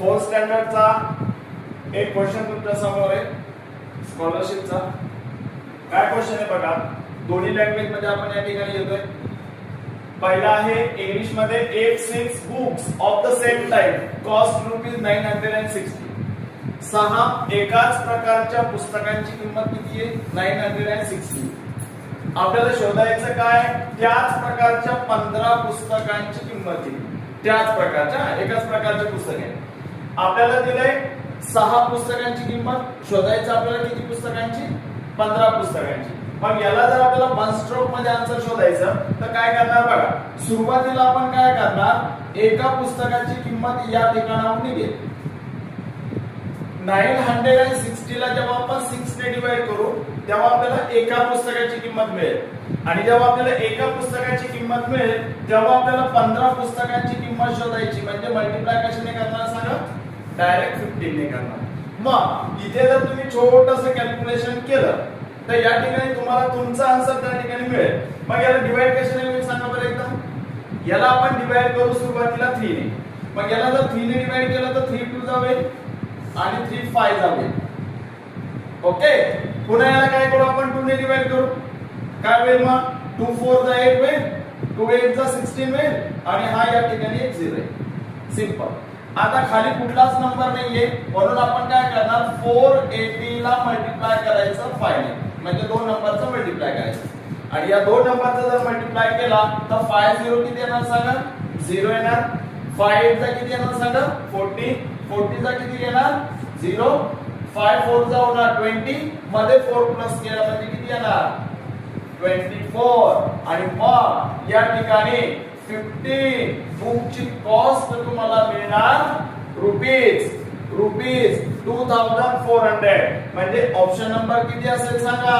4th स्टँडर्डचा एक question तुमच्या समोर आहे स्कॉलरशिपचा. काय क्वेश्चन आहे बघा. दोन्ही लँग्वेज मध्ये आपण या ठिकाणी येतोय. पहिला आहे इंग्लिश मध्ये 86 books of the same type cost ₹960. 6 एकाच प्रकारच्या पुस्तकांची किंमत किती आहे? 960. आपल्याला शोधायचं काय? त्याच प्रकारच्या 15 पुस्तकांची किंमत आहे. त्याच प्रकारच्या एकाच प्रकारचे पुस्तक आहे. आपल्याला दिलंय 6 पुस्तकांची किंमत. शोधायचं आपल्याला किती पुस्तकांची? 15 पुस्तकांची. मग याला जर आपल्याला वन स्ट्रोक मध्ये आन्सर शोधायचं तर काय करणार बघा. सुरुवातीला आपण काय करणार? एका पुस्तकाची किंमत या ठिकाणाहून निघेल. 960 ला जेव्हा आपण 6 ने डिवाइड करू तेव्हा आपल्याला एका पुस्तकाची किंमत मिळेल. आणि जेव्हा आपल्याला एका पुस्तकाची किंमत मिळेल तेव्हा आपल्याला 15 पुस्तकांची किंमत शोधायची. म्हणजे मल्टिप्लाय कशाने करणार सांगा? डायरेक्ट 15 ने करणार. मग इथे जर तुम्ही छोटंसं कॅल्क्युलेशन केलं तर या ठिकाणी तुम्हाला तुमचा आन्सर त्या ठिकाणी मिळेल. मग याला डिवाइड कशाने होईल सांगा बरं एकदा. याला आपण डिवाइड करू सुरुवातीला 3 ने. मग याला जर 3 ने डिवाइड केलं तर 3 2 जावे आणि 3 5 जावे. ओके. पुन्हा याला काय करू आपण? 2 ने डिवाइड करू. काय होईल मग? 2 4 जा 8 होईल. 2 8 जा 16 होईल. आणि हा या ठिकाणी एक 0 आहे. सिंपल. आता खाली कुठलाच नंबर नाहीये म्हणून आपण काय करणार? 480 ला मल्टिप्लाय करायचं 5 ने. म्हणजे 2 नंबरचं मल्टिप्लाय करायचं. आणि या 2 नंबरचा जर मल्टिप्लाय केला तर 5 0 किती येणार सांगा? 0 येणार. 5 चा किती येणार सांगा? 40. 40 चा किती येणार? 0. 5 4 जा होणार 20. मध्ये 4 प्लस केला म्हणजे किती येणार? 24. आणि मग या ठिकाणी 15 बुकची कॉस्ट तुम्हाला मिळणार रुपीज 2400. म्हणजे ऑप्शन नंबर किती असेल सांगा?